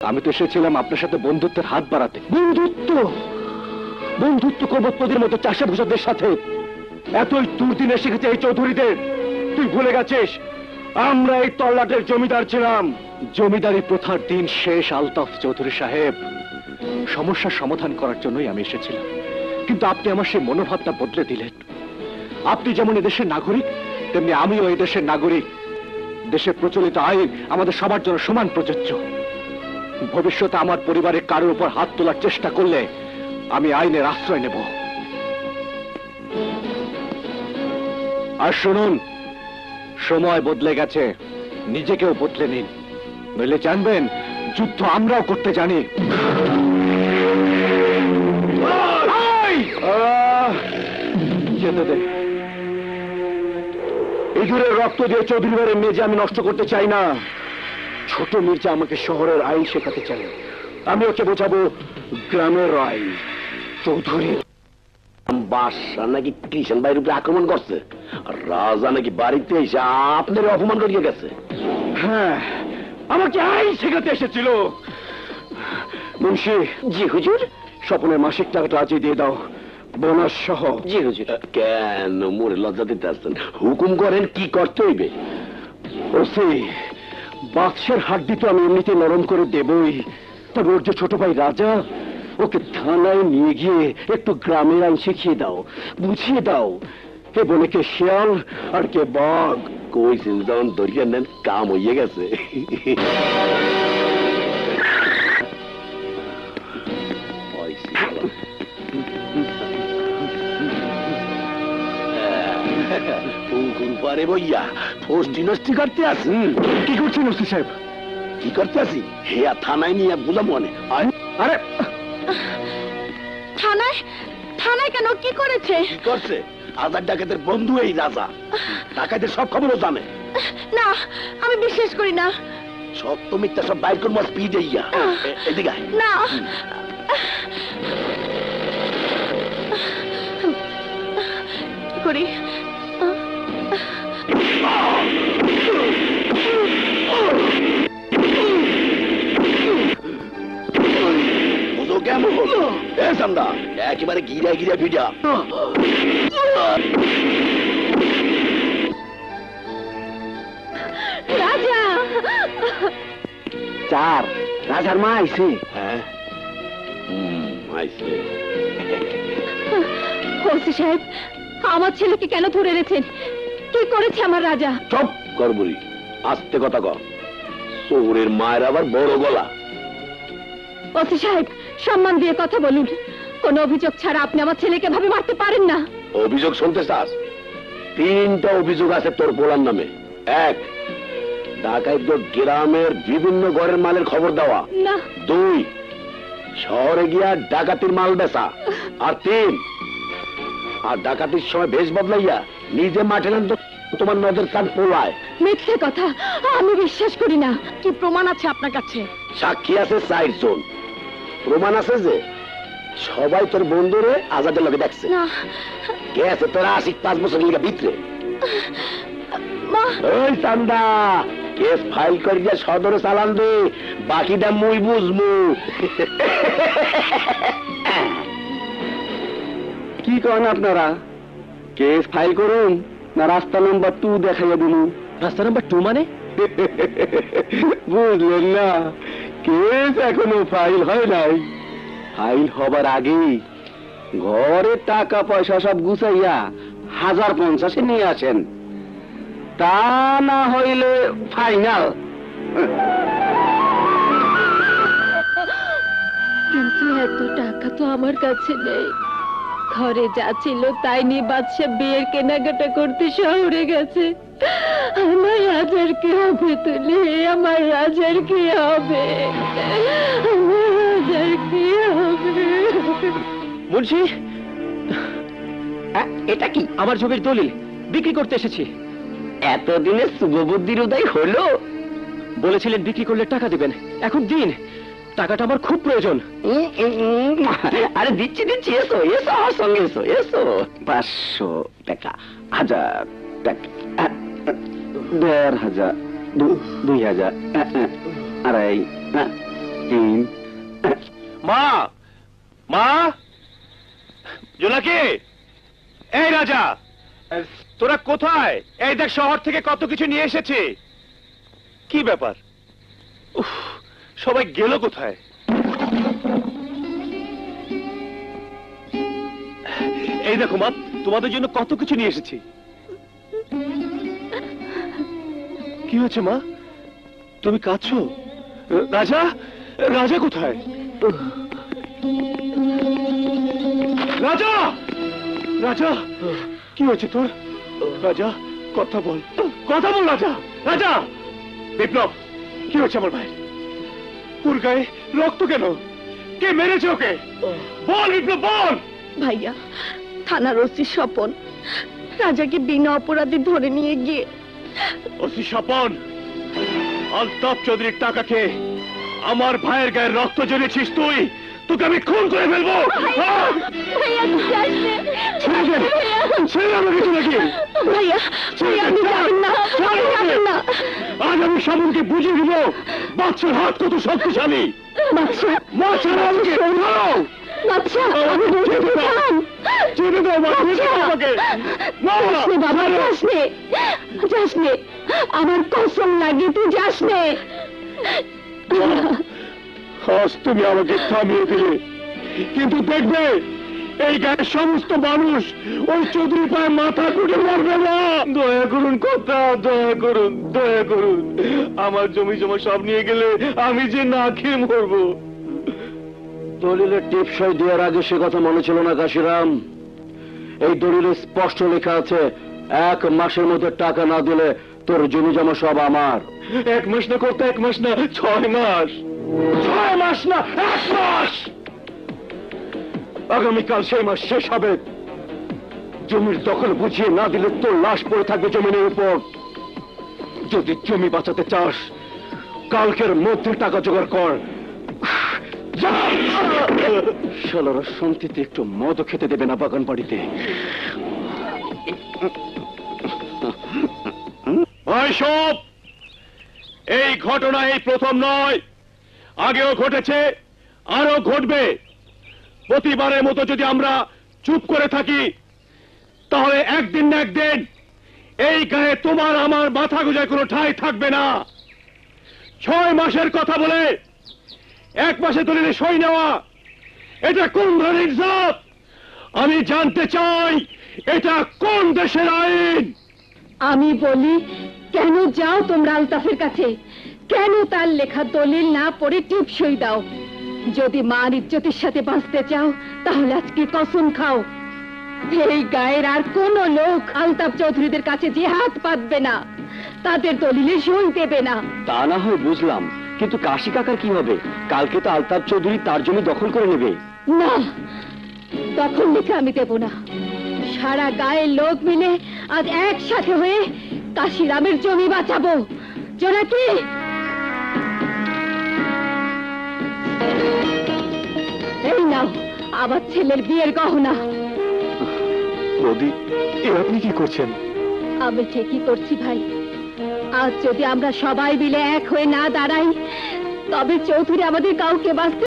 আমি তো এসেছিলাম আপনার সাথে বন্ধুত্বের হাত বাড়াতে। বন্ধুত্ব বন্ধুত্ব কবৎপদের মতো চাষা ভূষাদের সাথে এতই দুর্দিনে শিখেছে এই চৌধুরীদের। তুই ভুলে গেছিস আমরা এই তল্লাটের জমিদার ছিলাম। জমিদারি প্রথার দিন শেষ আলতাফ চৌধুরী সাহেব। সমস্যার সমাধান করার জন্যই আমি এসেছিলাম, কিন্তু আপনি আমার সেই মনোভাবটা বদলে দিলেন। আপনি যেমন এদেশের নাগরিক, তেমনি আমিও এই দেশের নাগরিক। দেশের প্রচলিত আইন আমাদের সবার জন্য সমান প্রযোজ্য। ভবিষ্যতে আমার পরিবারের কারোর উপর হাত তোলার চেষ্টা করলে আমি আইনের আশ্রয় নেব। আর শুনুন, সময় বদলে গেছে, নিজেকেও বদলে নিন, নইলে জানবেন যুদ্ধ আমরাও করতে জানি। যেতে দে। এই দূরের রক্ত দিয়ে চৌধুরী বাড়ির মেয়ে যে আমি নষ্ট করতে চাই না। ছোট মির্জা আমাকে শহরের আইন শেখাতে চাই, আমি ওকে বোঝাবো গ্রামের আইন। চৌধুরী বাদশা নাকি কিষান ভাইয়ের উপরে আক্রমণ করছে, আর রাজা নাকি বাড়িতে এসে আপনার অপমান করিয়ে গেছে। হ্যাঁ, আমাকে আইন শেখাতে এসেছিল। মুন্সি। জি হুজুর। স্বপনের মাসিক টাকাটা আজই দিয়ে দাও, বোনাস সহ। জি হুজুর। কেন মোরে লজ্জা দিতে আসছেন? হুকুম করেন, কি করতে হইবে? ওসি, বাদশার হাড্ডি তো আমি এমনিতে নরম করে দেবই, তবে ওর যে ছোট ভাই রাজা, ওকে থানায় নিয়ে গিয়ে একটু গ্রামের আইন শিখিয়ে দাও, বুঝিয়ে দাও এ বলে কে শিয়াল আর কে বাঘ। কইছেন যখন ধরিয়ে নেন, কাম হইয়ে গেছে। পারে বইয়া ফষ্টি নষ্টি করতে আসি। কি করছেন ওসি সাহেব? কি করতে আসি? হেয়া থানায় নিয়ে বুঝলাম মনে। আরে থানায়? থানায় কেন? কি করেছে? কি করছে? আজাদ ডাকাতের বন্ধু এই রাজা, ডাকাতের সব খবরও জানে। না, আমি বিশ্বাস করি না। সত্য মিথ্যা সব বাইর করবো স্পিডে ইয়া। এদিকে আয়। না, কি করি? বুঝো কেমন এ সামদা, একেবারে গিরা গিরা ভিড়া। রাজা! চার, রাজার মা আইছে। হ্যাঁ, আইছে। ওসি সাহেব, আমার ছেলেকে কেন ধরে এনেছেন? কি করেছে আমার রাজা? চুপ কর বুড়ি, আস্তে কথা কর। শহরের মায়ের আবার বড় গলা। ওসি সাহেব, সম্মান দিয়ে কথা বলুন। কোন অভিযোগ ছাড়া আপনি আমার ছেলেকে ভাবে মারতে পারেন না। অভিযোগ শুনতে চাস? 3টা অভিযোগ আছে তোর পোলার নামে। 1, ঢাকায় গ্রামের বিভিন্ন ঘরের মালের খবর দেওয়া। না। 2, শহরে গিয়া ডাকাতির মাল বেচা। আর 3, আর ডাকাতির সময় বেশ বদলাইয়া নিজে মাঠে নাম তোমার নজর কান পোলায়। মিথ্যে কথা, আমি বিশ্বাস করি না। কি প্রমাণ আছে আপনার কাছে? সাক্ষী আছে 4 জন। প্রমাণ আছে যে সবাই তোর বন্ধুরে আজাদের লগে দেখছে। না। গেছে তোরা 5 বছর লিগা ভিতরে। মা! ওই চান্দা, কেস ফাইল করে দিয়া সদরে চালান দে, বাকিটা মুই বুঝমু। কি করেন আপনারা? কেস ফাইল করুন না রাস্তা নাম্বার 2 দেখাইয়া দিল? রাস্তা নাম্বার 2 মানে? বুঝলেন না, কেস এখনো ফাইল হয় নাই। ফাইল হবার আগেই ঘরে টাকা পয়সা সব গুছাইয়া 1050 নিয়ে আসেন, তা না হইলে ফাইনাল। কিন্তু এত টাকা তো আমার কাছে নেই। ঘরে যা ছিল তাই নিয়ে বাদশা বিয়ের কেনাকাটা করতে শহরে গেছে। আমার রাজার কি হবে তুলে? আমার রাজার কি হবে? আমার রাজার কি হবে? মুন্সি, এটা কি? আমার জমির দলিল বিক্রি করতে এসেছি। এতদিনে শুভবুদ্ধির উদয় হলো। বলেছিলেন বিক্রি করলে টাকা দিবেন, এখন দিন। টাকাটা আমার খুব প্রয়োজন। আরে দিচ্ছি দিচ্ছি, এসো এসো আমার সঙ্গে এসো এসো। 500 টাকা, 1000 টাকা, 1500, 2000, 2.5, তিন। মা, মা, জোনাকি, এই রাজা, তোরা কোথায়? এই দেখ শহর থেকে কত কিছু নিয়ে এসেছে। কি ব্যাপার? উফ, সবাই গেল কোথায়? এই দেখো মা, তোমাদের জন্য কত কিছু নিয়ে এসেছি। কি হয়েছে মা? তুমি কাঁদছো? রাজা, রাজা কোথায়? রাজা, রাজা, কি হয়েছে তোর? রাজা, কথা বল, কথা বল রাজা। রাজা, বিপ্লব, কি হয়েছে আমার ভাই? ওর গায়ে রক্ত কেন? কে মেরেছে ওকে? বল বিপ্লব, বল। ভাইয়া, থানার ওসি স্বপন রাজাকে বিনা অপরাধে ধরে নিয়ে গিয়ে। ওসি স্বপন, আলতাফ চৌধুরীর টাকা খেয়ে আমার ভাইয়ের গায়ে রক্ত জড়িয়েছিস তুই। তোকে আমি খুন করে ফেলবো। ছেড়ে আমাকে নাকি? আজ আমি স্বপনকে বুঝিয়ে দিব বাচ্চার হাত কত শক্তিশালী। আমার কসম লাগে, তুই যাস নে। আজ তুমি আমাকে থামিয়ে দিলে, কিন্তু দেখবে এই গায়ের সমস্ত মানুষ ওই চৌধুরী পায়ে মাথা কুটে মরবে না। দয়া করুন কথা, দয়া করুন, দয়া করুন। আমার জমি জমা সব নিয়ে গেলে আমি যে না খেয়ে মরবো। দলিলের টিপসই দেওয়ার আগে সে কথা মনে ছিল না কাশিরাম? এই দলিলে স্পষ্ট লেখা আছে 1 মাসের মধ্যে টাকা না দিলে তোর জমি জমা সব আমার। 1 মাস না করতে, 1 মাস না, 6 মাস। 6 মাস না, 1 মাস। আগামীকাল সেই মাস শেষ হবে। জমির দখল বুঝিয়ে না দিলে তোর লাশ পড়ে থাকবে জমিনের উপর। যদি জমি বাঁচাতে চাস, কালকের মধ্যে টাকা জোগাড় কর। শালারা শান্তিতে একটু মদও খেতে দেবে না বাগান বাড়িতে। সব এই ঘটনা এই প্রথম নয়, আগেও ঘটেছে, আরো ঘটবে। প্রতিবারের মতো যদি আমরা চুপ করে থাকি, তাহলে একদিন না একদিন এই গায়ে তোমার আমার মাথা গোঁজায় কোনো ঠাঁই থাকবে না। 6 মাসের কথা বলে 1 মাসে দলিলে সই নেওয়া, এটা কোন ধরনের ইনসাফ? আমি জানতে চাই এটা কোন দেশের আইন? আমি বলি, কেন যাও তোমরা আলতাফের কাছে? কেন তার লেখা দলিল না পড়ে টিপসই দাও? যদি মার ইজ্জতের সাথে বাঁচতে চাও, তাহলে আজকে কসম খাও এই গায়ের আর কোন লোক আলতাফ চৌধুরীদের কাছে যে হাত পাতবে না, তাদের দলিলে সই দেবে না। তা না হয় বুঝলাম, কিন্তু কাশি কাকার কি হবে? কালকে তো আলতাফ চৌধুরী তার জমি দখল করে নেবে। না, দখল লিখে আমি দেব না। সারা গায়ের লোক মিলে আজ একসাথে হয়ে কাশিরামের জমি বাঁচাবো। জোনাকি, এই নাও আমার ছেলের বিয়ের গহনা। মোদি, এ আপনি কি করছেন? আমি ঠিকই করছি ভাই। আজ যদি আমরা সবাই মিলে এক হয়ে না দাঁড়াই, তবে চৌধুরী আমাদের কাউকে বাঁচতে